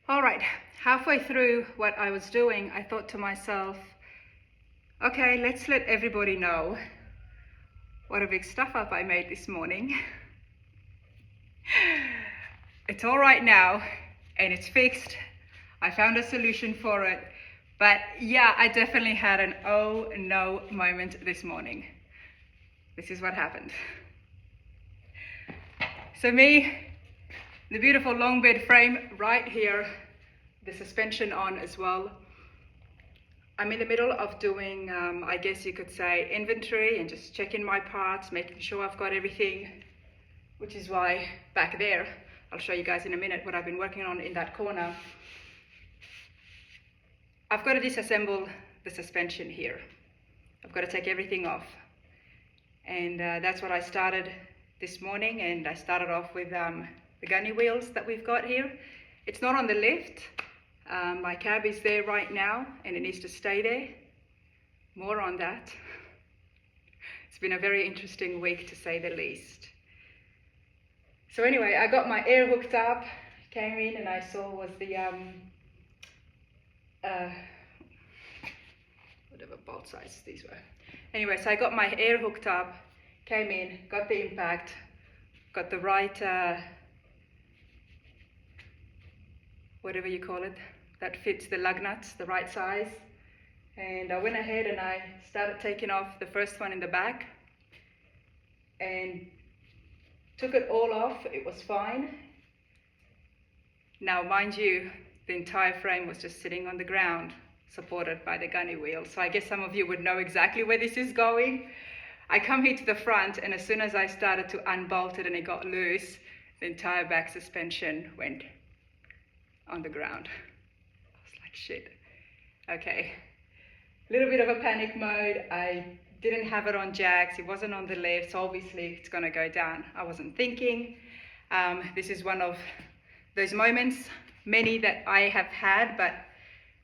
All right, halfway through what I was doing, I thought to myself, okay, let's let everybody know what a big stuff up I made this morning. It's all right now and it's fixed. I found a solution for it. But yeah, I definitely had an oh no moment this morning. This is what happened. So the beautiful long bed frame right here, the suspension on as well. I'm in the middle of doing, I guess you could say, inventory and just checking my parts, making sure I've got everything, which is why back there, I'll show you guys in a minute what I've been working on in that corner. I've got to disassemble the suspension here. I've got to take everything off. And that's what I started this morning, and I started off with the gunny wheels that we've got here. It's not on the lift. My cab is there right now and it needs to stay there. More on that. It's been a very interesting week to say the least. So anyway, I got my air hooked up, came in and I saw was the whatever bolt sizes these were. Anyway, so I got my air hooked up, came in, got the impact, got the right whatever you call it, that fits the lug nuts, the right size. And I went ahead and I started taking off the first one in the back and took it all off. It was fine. Now, mind you, the entire frame was just sitting on the ground, supported by the gunny wheel. So I guess some of you would know exactly where this is going. I come here to the front, and as soon as I started to unbolt it and it got loose, the entire back suspension went on the ground. I was like, shit. Okay. A little bit of a panic mode. I didn't have it on jacks. It wasn't on the lift, so obviously it's going to go down. I wasn't thinking. This is one of those moments, many that I have had, but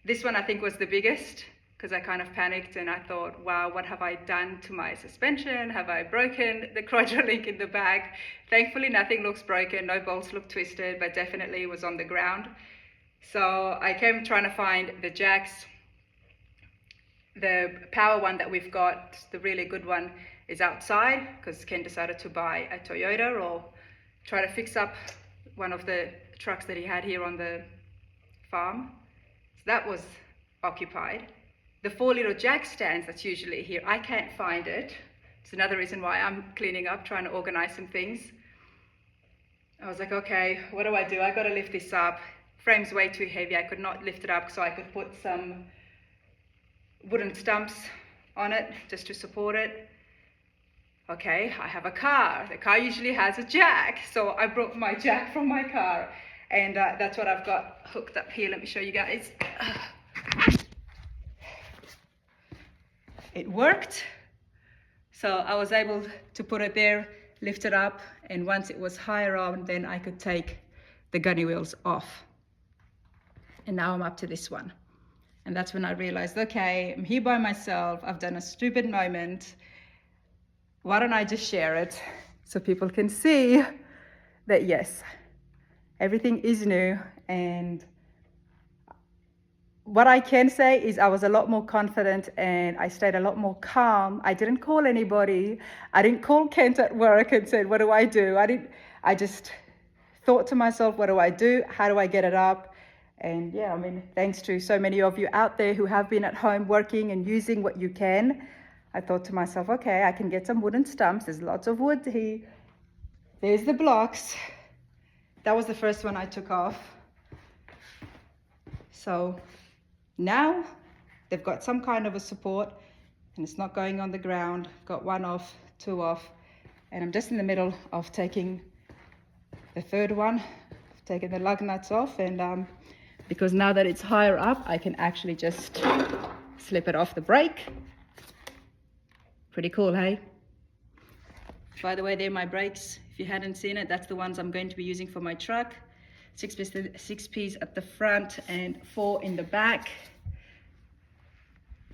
this one I think was the biggest because I kind of panicked and I thought, wow, what have I done to my suspension? Have I broken the quadra link in the back? Thankfully, nothing looks broken. No bolts look twisted, but definitely it was on the ground. So I came trying to find the jacks. The power one that we've got, the really good one, is outside because Ken decided to buy a Toyota or try to fix up one of the trucks that he had here on the farm. So that was occupied. The 4 little jack stands that's usually here, I can't find it. It's another reason why I'm cleaning up, trying to organize some things. I was like, okay, what do? I got to lift this up. Frame's way too heavy. I could not lift it up, so I could put some wooden stumps on it just to support it. Okay, I have a car. The car usually has a jack, so I brought my jack from my car, and that's what I've got hooked up here. Let me show you guys. It worked, so I was able to put it there, lift it up, and once it was higher on, then I could take the gunny wheels off. And now I'm up to this one. And that's when I realized, okay, I'm here by myself. I've done a stupid moment. Why don't I just share it so people can see that, yes, everything is new. And what I can say is I was a lot more confident and I stayed a lot more calm. I didn't call anybody. I didn't call Kent at work and said, what do? I just thought to myself, what do I do? How do I get it up? And yeah, I mean, thanks to so many of you out there who have been at home working and using what you can, I thought to myself, okay, I can get some wooden stumps. There's lots of wood here. There's the blocks. That was the first one I took off. So now they've got some kind of a support and it's not going on the ground. Got one off, two off, and I'm just in the middle of taking the third one, taking the lug nuts off, and because now that it's higher up, I can actually just slip it off the brake. Pretty cool, hey? By the way, they're my brakes. If you hadn't seen it, that's the ones I'm going to be using for my truck. 6 Ps at the front and 4 in the back.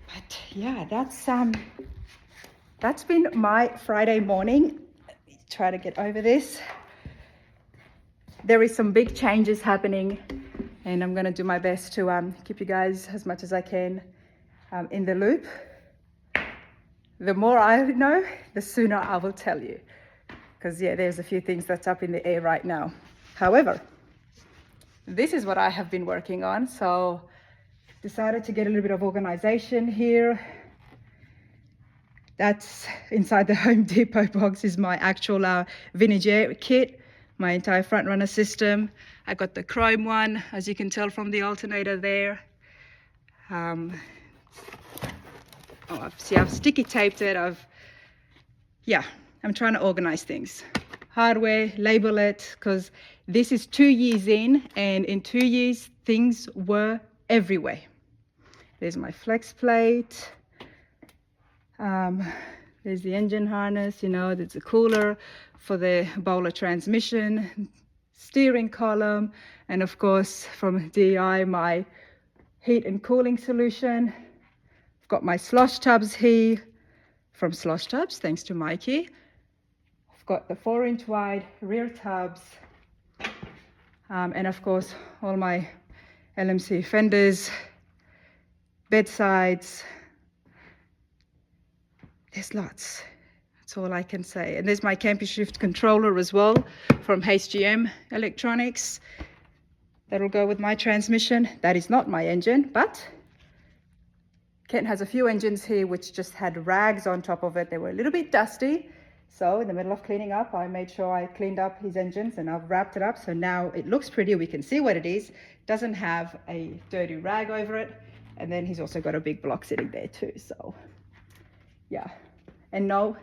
But yeah, that's been my Friday morning. Let me try to get over this. There is some big changes happening and I'm going to do my best to keep you guys as much as I can in the loop. The more I know, the sooner I will tell you, because yeah, there's a few things that's up in the air right now. However, this is what I have been working on, so decided to get a little bit of organization here. That's inside the Home Depot box is my actual vintage air kit, my entire front runner system. I got the chrome one, as you can tell from the alternator there. I've sticky taped it. I'm trying to organize things. Hardware, label it, because this is 2 years in, and in 2 years, things were everywhere. There's my flex plate. There's the engine harness, there's a cooler for the bowler transmission, steering column, and of course from DI, my heat and cooling solution. I've got my slosh tubs here from Slosh Tubs, thanks to Mikey. I've got the 4-inch wide rear tubs, and of course all my LMC fenders, bedsides. There's lots. That's all I can say. And there's my Campy Shift controller as well from HGM Electronics. That'll go with my transmission. That is not my engine, but Kent has a few engines here which just had rags on top of it. They were a little bit dusty. So in the middle of cleaning up, I made sure I cleaned up his engines, and I've wrapped it up. So now it looks pretty. We can see what it is. Doesn't have a dirty rag over it. And then he's also got a big block sitting there too. So yeah, and no,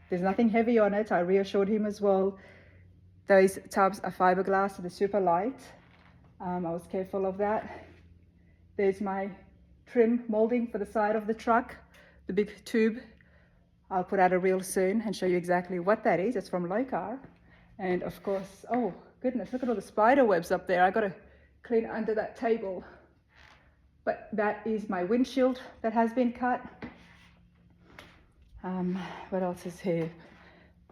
there's nothing heavy on it. I reassured him as well. Those tubs are fiberglass, so they're super light. I was careful of that. There's my trim molding for the side of the truck, the big tube. I'll put out a reel soon and show you exactly what that is. It's from Locar. And of course, oh goodness, look at all the spider webs up there. I got to clean under that table. But that is my windshield that has been cut. What else is here?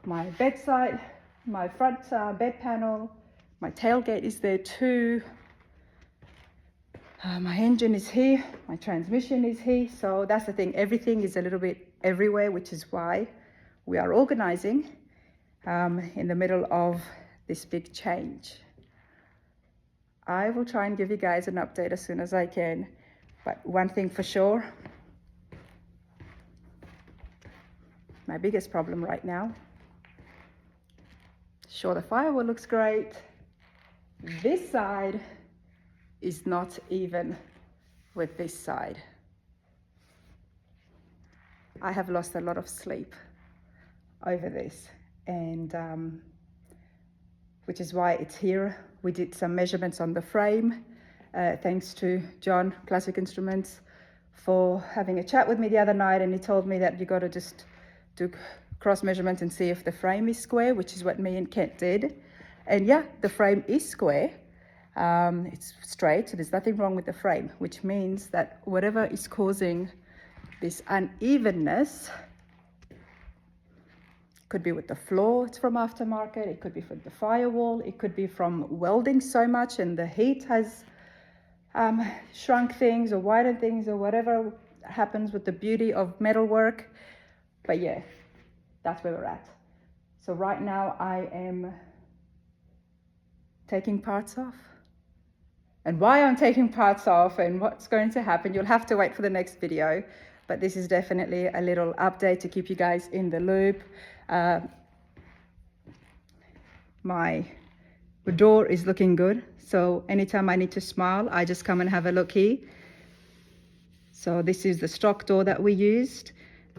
My bedside, my front bed panel, my tailgate is there too. My engine is here, my transmission is here. So that's the thing, everything is a little bit everywhere, which is why we are organizing in the middle of this big change. I will try and give you guys an update as soon as I can, but one thing for sure, my biggest problem right now, sure, the firewall looks great. This side is not even with this side. I have lost a lot of sleep over this, and which is why it's here. We did some measurements on the frame, thanks to John, Classic Instruments, for having a chat with me the other night, and he told me that you got to just do cross measurements and see if the frame is square, which is what me and Kent did. And yeah, the frame is square. It's straight, so there's nothing wrong with the frame, which means that whatever is causing this unevenness could be with the floor, it's from aftermarket, it could be from the firewall, it could be from welding so much and the heat has shrunk things or widened things or whatever happens with the beauty of metalwork. But yeah, that's where we're at. So right now I am taking parts off. And why I'm taking parts off and what's going to happen, you'll have to wait for the next video. But this is definitely a little update to keep you guys in the loop. My door is looking good. So anytime I need to smile, I just come and have a look here. So this is the stock door that we used.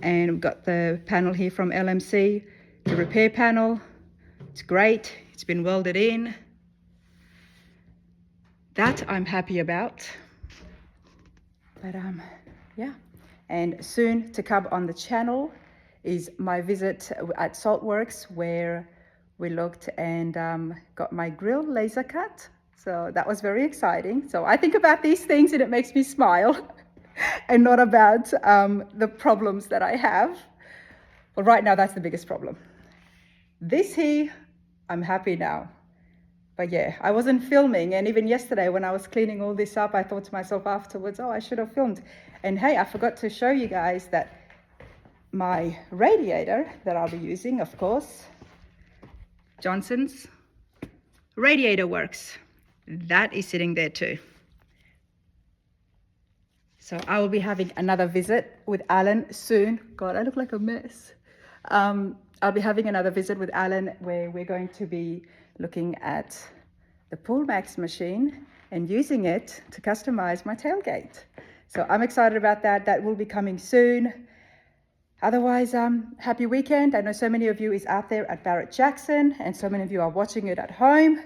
And we've got the panel here from LMC, the repair panel. It's great. It's been welded in. That I'm happy about. But yeah. And soon to come on the channel is my visit at Saltworks, where we looked and got my grill laser cut. So that was very exciting. So I think about these things and it makes me smile and not about the problems that I have. Well, right now, that's the biggest problem. This here, I'm happy now. But yeah, I wasn't filming, and even yesterday when I was cleaning all this up, I thought to myself afterwards, oh, I should have filmed. And hey, I forgot to show you guys that my radiator that I'll be using, of course, Johnson's Radiator Works, that is sitting there too. So I will be having another visit with Alan soon. God, I look like a mess. I'll be having another visit with Alan where we're going to be looking at the Pullmax machine and using it to customize my tailgate. So I'm excited about that. That will be coming soon. Otherwise, happy weekend. I know so many of you is out there at Barrett Jackson and so many of you are watching it at home.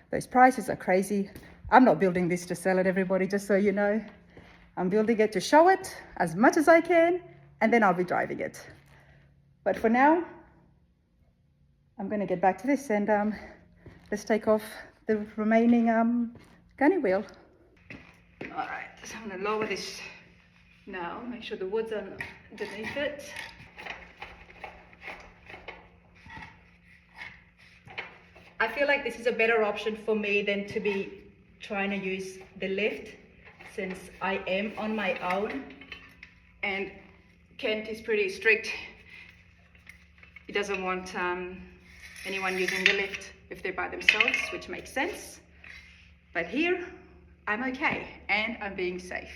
Those prices are crazy. I'm not building this to sell it, everybody, just so you know. I'm building it to show it as much as I can, and then I'll be driving it. But for now, I'm going to get back to this and let's take off the remaining gunny wheel. All right, so I'm going to lower this now, make sure the wood's underneath it. I feel like this is a better option for me than to be trying to use the lift, since I am on my own and Kent is pretty strict. He doesn't want anyone using the lift if they're by themselves, which makes sense. But here, I'm okay and I'm being safe.